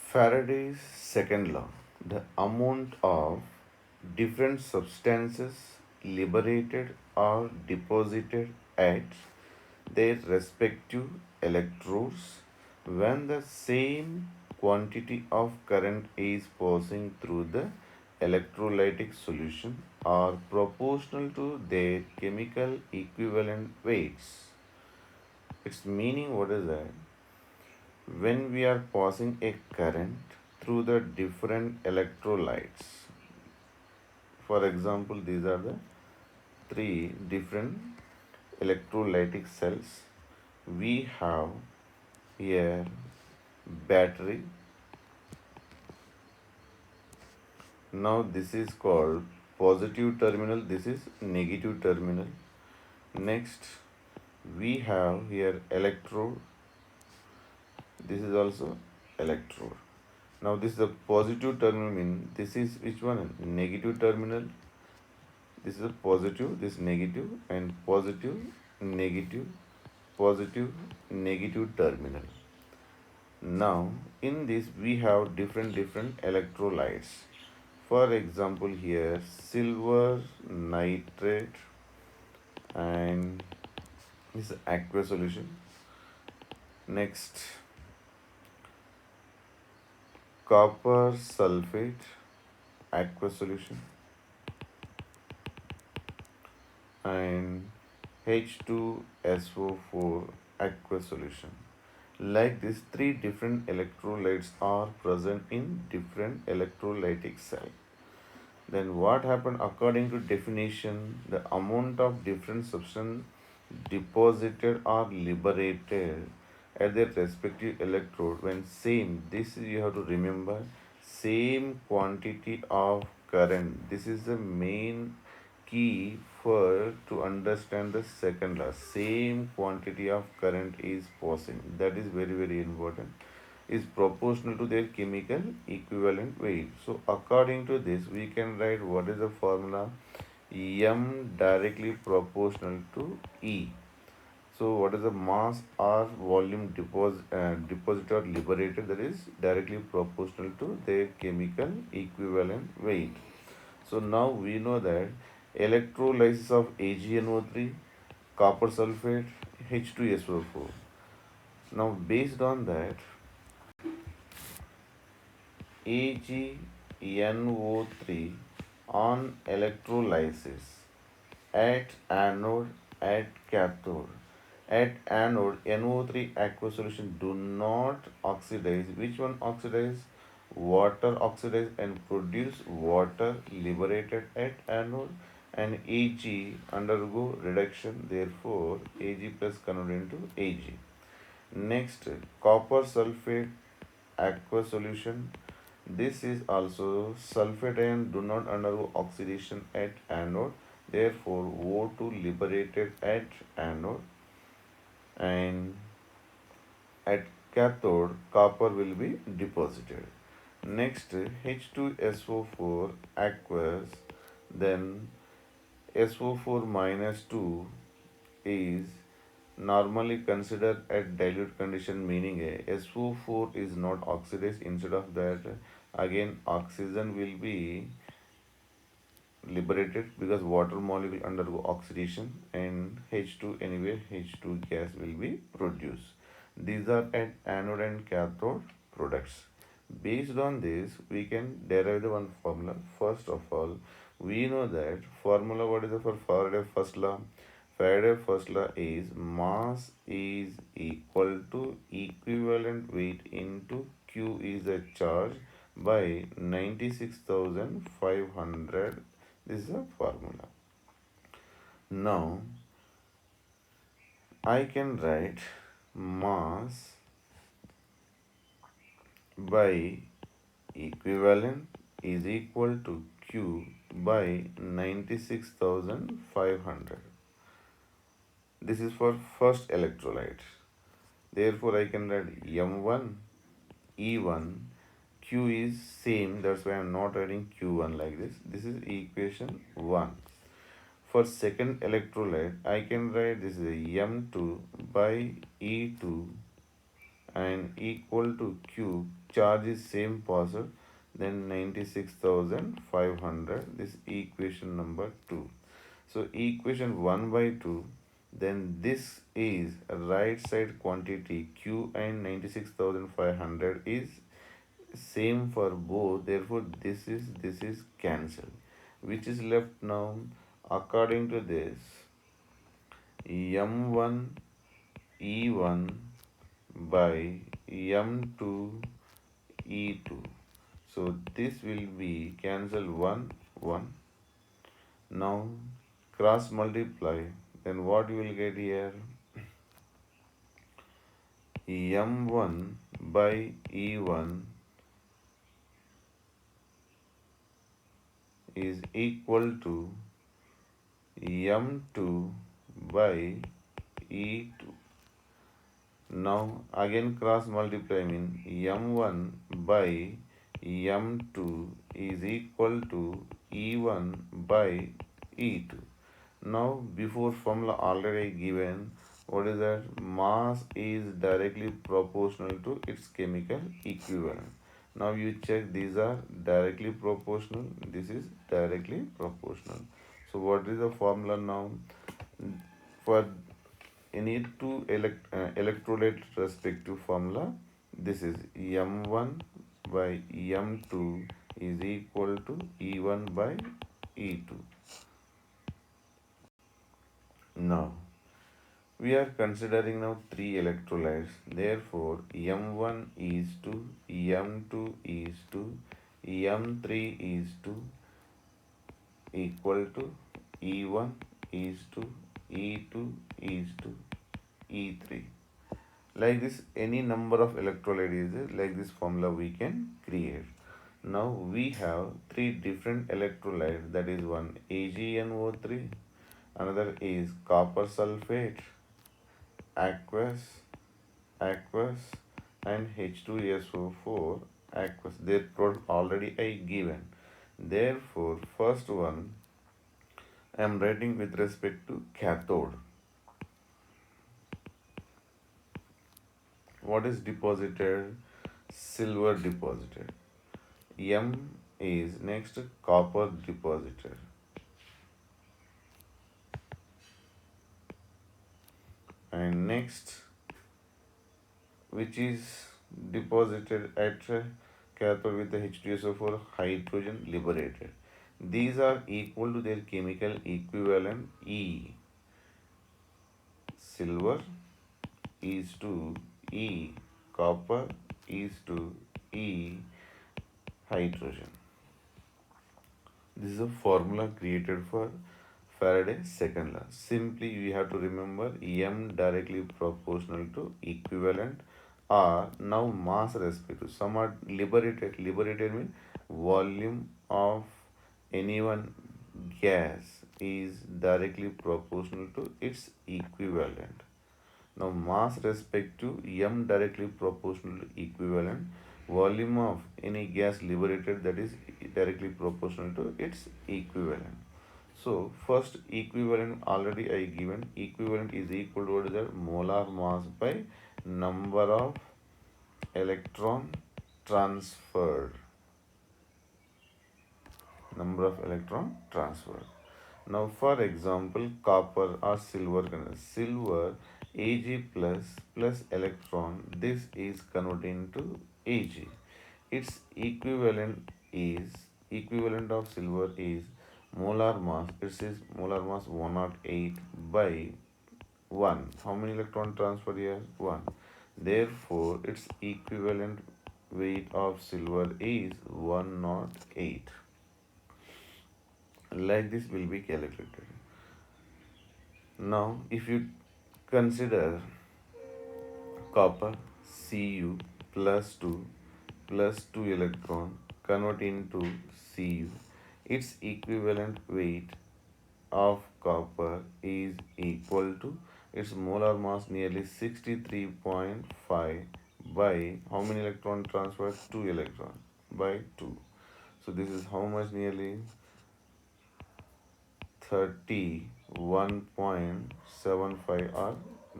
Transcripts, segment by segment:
Faraday's second law, the amount of different substances liberated or deposited at their respective electrodes when the same quantity of current is passing through the electrolytic solution are proportional to their chemical equivalent weights. Its meaning, what is that? When we are passing a current through the different electrolytes, for example, these are the three different electrolytic cells. We have here battery. Now this is called positive terminal, this is negative terminal. Next we have here electrode, this is also electrode. Now this is a positive terminal, mean this is which one? Negative terminal. This is a positive, this negative, and positive, negative, positive, negative terminal. Now in this we have different electrolytes. For example, here silver nitrate and this is aqueous solution. Next, copper sulfate aqueous solution, and H2SO4 aqueous solution. Like this, three different electrolytes are present in different electrolytic cell. Then what happened according to definition? The amount of different substance deposited or liberated at their respective electrode when same, this you have to remember, same quantity of current. This is the main key for to understand the second law. Same quantity of current is passing. That is very important. Is proportional to their chemical equivalent weight. So according to this, we can write what is the formula? M directly proportional to E. So what is the mass or volume deposited or liberated, that is directly proportional to their chemical equivalent weight. So now we know that electrolysis of AgNO3, copper sulfate, H2SO4. Now based on that, AgNO3 on electrolysis at anode, at cathode. At anode, NO3 aqueous solution do not oxidize. Which one oxidize? Water oxidize and produce water liberated at anode, and Ag undergo reduction, therefore Ag plus converted into Ag. Next, copper sulfate aqueous solution. This is also sulfate ion do not undergo oxidation at anode, therefore O2 liberated at anode, and at cathode copper will be deposited. Next, H2SO4 aqueous, then SO4 minus 2 is normally considered at dilute condition, meaning SO4 is not oxidized. Instead of that, again oxygen will be liberated because water molecule undergo oxidation, and H2 anyway, H2 gas will be produced. These are at anode and cathode products. Based on this, we can derive the one formula. First of all, we know that formula, what is the for Faraday first law? Faraday first law is mass is equal to equivalent weight into Q is the charge by 96,500. This is a formula. Now I can write mass by equivalent is equal to Q by 96,500. This is for first electrolyte. Therefore, I can write M1, E1, Q is same, that's why I am not writing Q1 like this. This is equation 1. For second electrolyte, I can write this is M2 by E2 and equal to Q charge is same passed, then 96,500. This equation number 2. So equation 1 by 2, then this is right side quantity Q and 96,500 is same for both, therefore this is cancelled. Which is left now? According to this, m1 e1 by m2 e2. So this will be cancel 1 1. Now cross multiply, then what you will get here? m1 by e1 is equal to m2 by e2. Now again cross multiply mean m1 by m2 is equal to e1 by e2. Now before formula already given, what is that? Mass is directly proportional to its chemical equivalent. Now you check, these are directly proportional, this is directly proportional. So what is the formula now? For any two electrolyte respective formula, this is m1 by m2 is equal to e1 by e2. Now we are considering now three electrolytes, therefore m1 is to m2 is to m3 is to equal to e1 is to e2 is to e3. Like this, any number of electrolyte is there, like this formula we can create. Now we have three different electrolytes, that is one AgNO3, another is copper sulfate, aqueous, aqueous, and H2SO4 aqueous. Their product already I given. Therefore, first one I am writing with respect to cathode. What is deposited? Silver deposited. M is next copper deposited. And next, which is deposited at cathode with the H2SO4, hydrogen liberated. These are equal to their chemical equivalent E. Silver is to E copper is to E hydrogen. This is a formula created for Faraday's second law. Simply we have to remember M directly proportional to equivalent are now mass respective. Some are liberated. Liberated means volume of any one gas is directly proportional to its equivalent. Now mass respect to M directly proportional to equivalent volume of any gas liberated, that is directly proportional to its equivalent. So first equivalent already I given. Equivalent is equal to what is that? Molar mass by number of electron transferred. Number of electron transferred. Now for example, copper or silver. Silver Ag plus electron, this is converted into Ag. Its equivalent of silver is molar mass. It is molar mass 108 by 1. How many electron transfer here? 1. Therefore its equivalent weight of silver is 108. Like this will be calculated. Now if you consider copper Cu plus 2 electron convert into Cu, its equivalent weight of copper is equal to its molar mass nearly 63.5 by how many electron transfer? 2 electron by 2. So this is how much? Nearly 31.75 or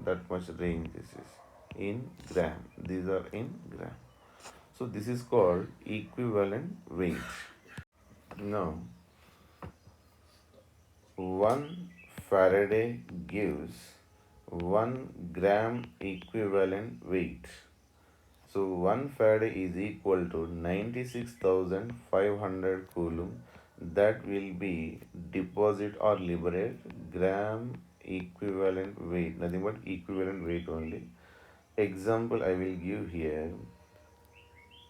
that much range. This is in gram. These are in gram. So this is called equivalent weight. Now, 1 Faraday gives 1 gram equivalent weight. So 1 Faraday is equal to 96,500 coulomb. That will be deposit or liberate gram equivalent weight. Nothing but equivalent weight only. Example I will give here.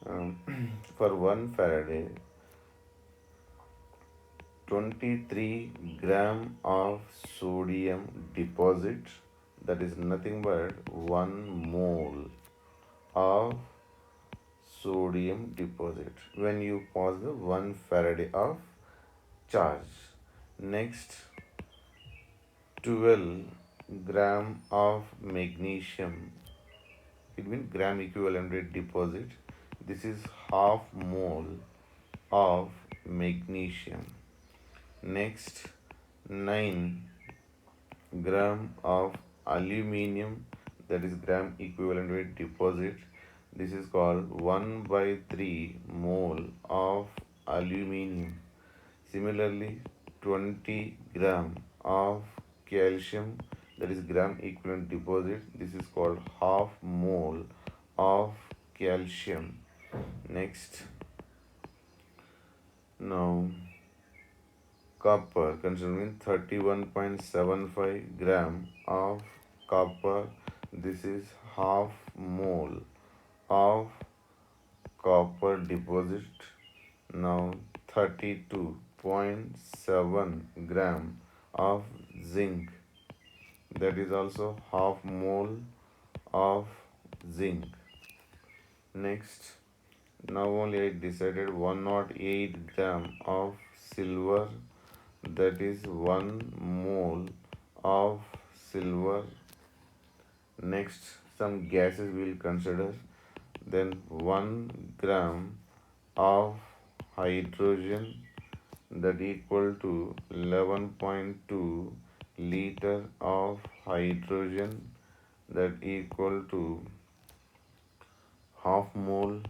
Um, for 1 Faraday, 23 gram of sodium deposit, that is nothing but 1 mole of sodium deposit when you pass the 1 Faraday of charge. Next, 12 gram of magnesium, it means gram equivalent rate deposit. This is half mole of magnesium. Next, 9 gram of aluminium, that is gram equivalent weight deposit. This is called 1 by 3 mole of aluminium. Similarly, 20 gram of calcium, that is gram equivalent deposit. This is called half mole of calcium. Next, now copper, considering 31.75 gram of copper. This is half mole of copper deposit. Now 32.7 gram of zinc, that is also half mole of zinc. Next, now only I decided 108 gram of silver, that is 1 mole of silver. Next, some gases we will consider. Then 1 gram of hydrogen, that equal to 11.2 liter of hydrogen, that equal to half mole,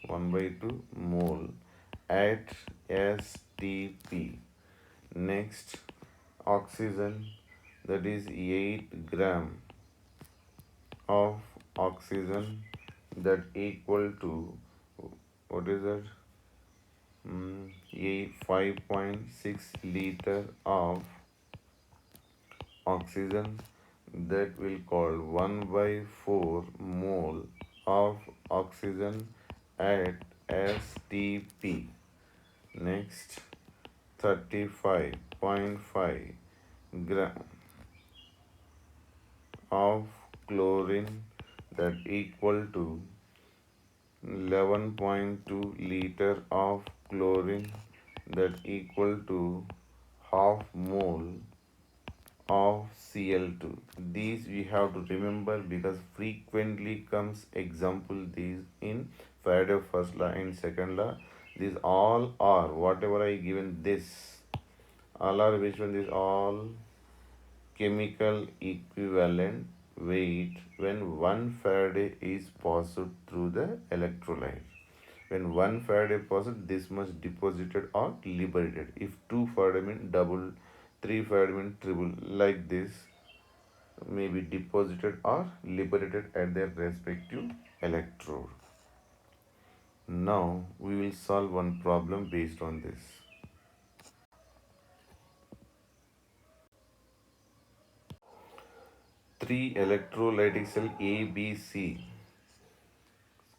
1 by 2 mole at STP. Next, oxygen, that is 8 gram of oxygen, that equal to, what is that, 5.6 liter of oxygen, that will call 1 by 4 mole of oxygen at STP. Next, 35.5 gram of chlorine, that equal to 11.2 liter of chlorine, that equal to half mole of Cl2. These we have to remember because frequently comes example these in Faraday first law and second law. These all are whatever I given this, all are which one, these all chemical equivalent weight when 1 Faraday is passed through the electrolyte. When 1 Faraday passes, this much deposited or liberated. If 2 Faraday means double, 3 Faraday means triple, like this may be deposited or liberated at their respective electrode. Now we will solve one problem based on this. Three electrolytic cell A, B, C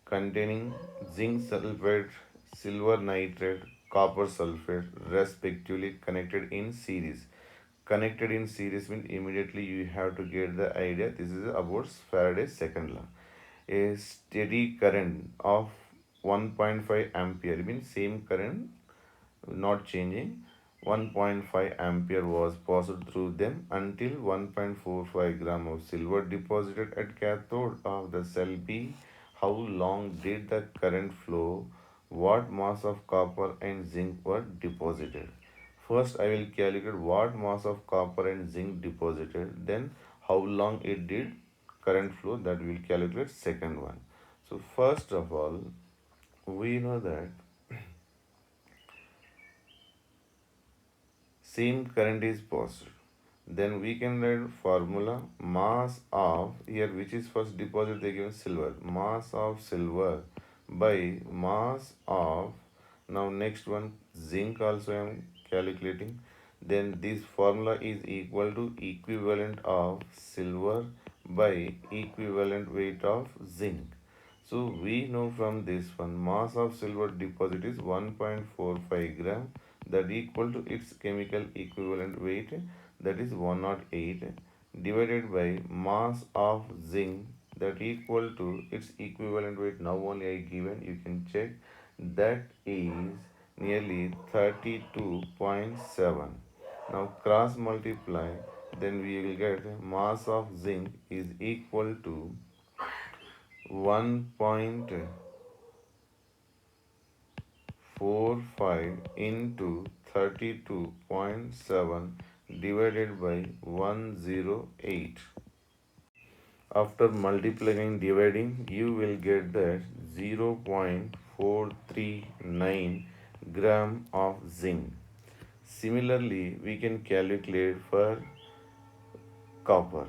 containing zinc sulfate, silver nitrate, copper sulfate, respectively connected in series. Connected in series means immediately you have to get the idea. This is about Faraday's second law. A steady current of 1.5 ampere means same current not changing. 1.5 ampere was passed through them until 1.45 gram of silver deposited at cathode of the cell B. How long did the current flow? What mass of copper and zinc were deposited? First, I will calculate what mass of copper and zinc deposited. Then, how long it did current flow, that we will calculate second one. So first of all, we know that same current is passed. Then we can write formula mass of here, which is first deposit they given silver. Mass of silver by mass of, now next one zinc also I am calculating. Then this formula is equal to equivalent of silver by equivalent weight of zinc. So we know from this one mass of silver deposit is 1.45 gram, that equal to its chemical equivalent weight, that is 108, divided by mass of zinc, that equal to its equivalent weight. Now only I given, you can check, that is nearly 32.7. Now cross multiply, then we will get mass of zinc is equal to 1.45 into 32.7 divided by 108. After multiplying and dividing, you will get that 0.439 gram of zinc. Similarly, we can calculate for copper.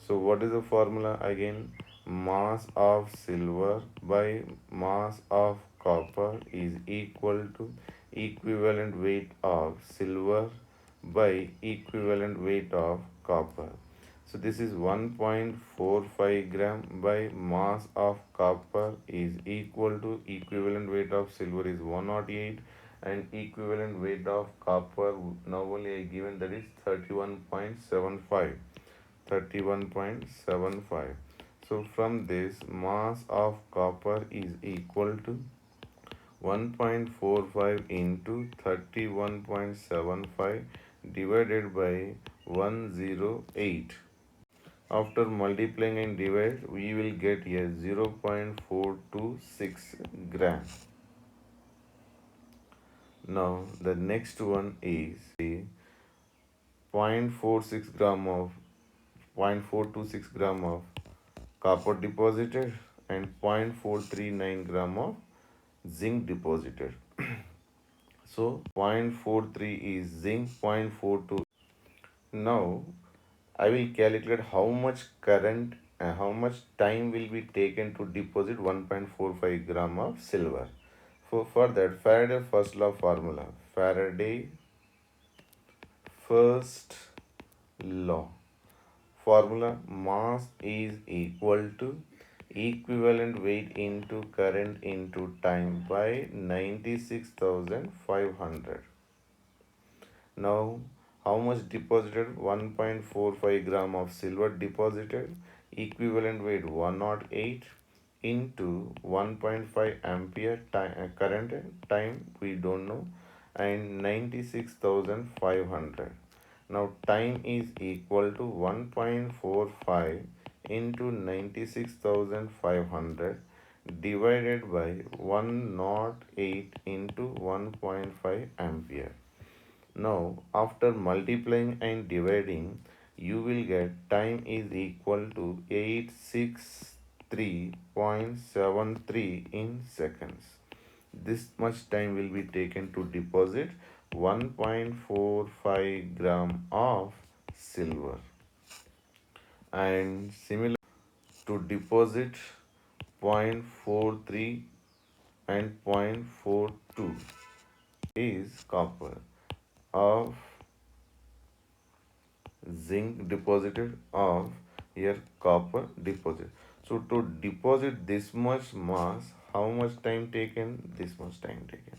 So what is the formula again? Mass of silver by mass of copper is equal to equivalent weight of silver by equivalent weight of copper. So this is 1.45 gram by mass of copper is equal to equivalent weight of silver is 108, and equivalent weight of copper now only I given, that is 31.75. 31.75. So from this, mass of copper is equal to 1.45 into 31.75 divided by 108. After multiplying and divide, we will get here 0.426 gram. Now the next one is 0.46 gram of 0.426 gram of copper deposited and 0.439 gram of zinc deposited. So 0.43 is zinc, 0.42. Now I will calculate how much current and how much time will be taken to deposit 1.45 gram of silver. For that, Faraday first law formula. Faraday first law formula, mass is equal to equivalent weight into current into time by 96,500. Now, how much deposited? 1.45 gram of silver deposited, equivalent weight 108 into 1.5 ampere current, time we don't know, and 96,500. Now time is equal to 1.45 into 96,500 divided by 108 into 1.5 ampere. Now, after multiplying and dividing, you will get time is equal to 863.73 in seconds. This much time will be taken to deposit 1.45 gram of silver. And similar to deposit 0.43 and 0.42 is copper of zinc deposited of here copper deposit. So to deposit this much mass, how much time taken? This much time taken.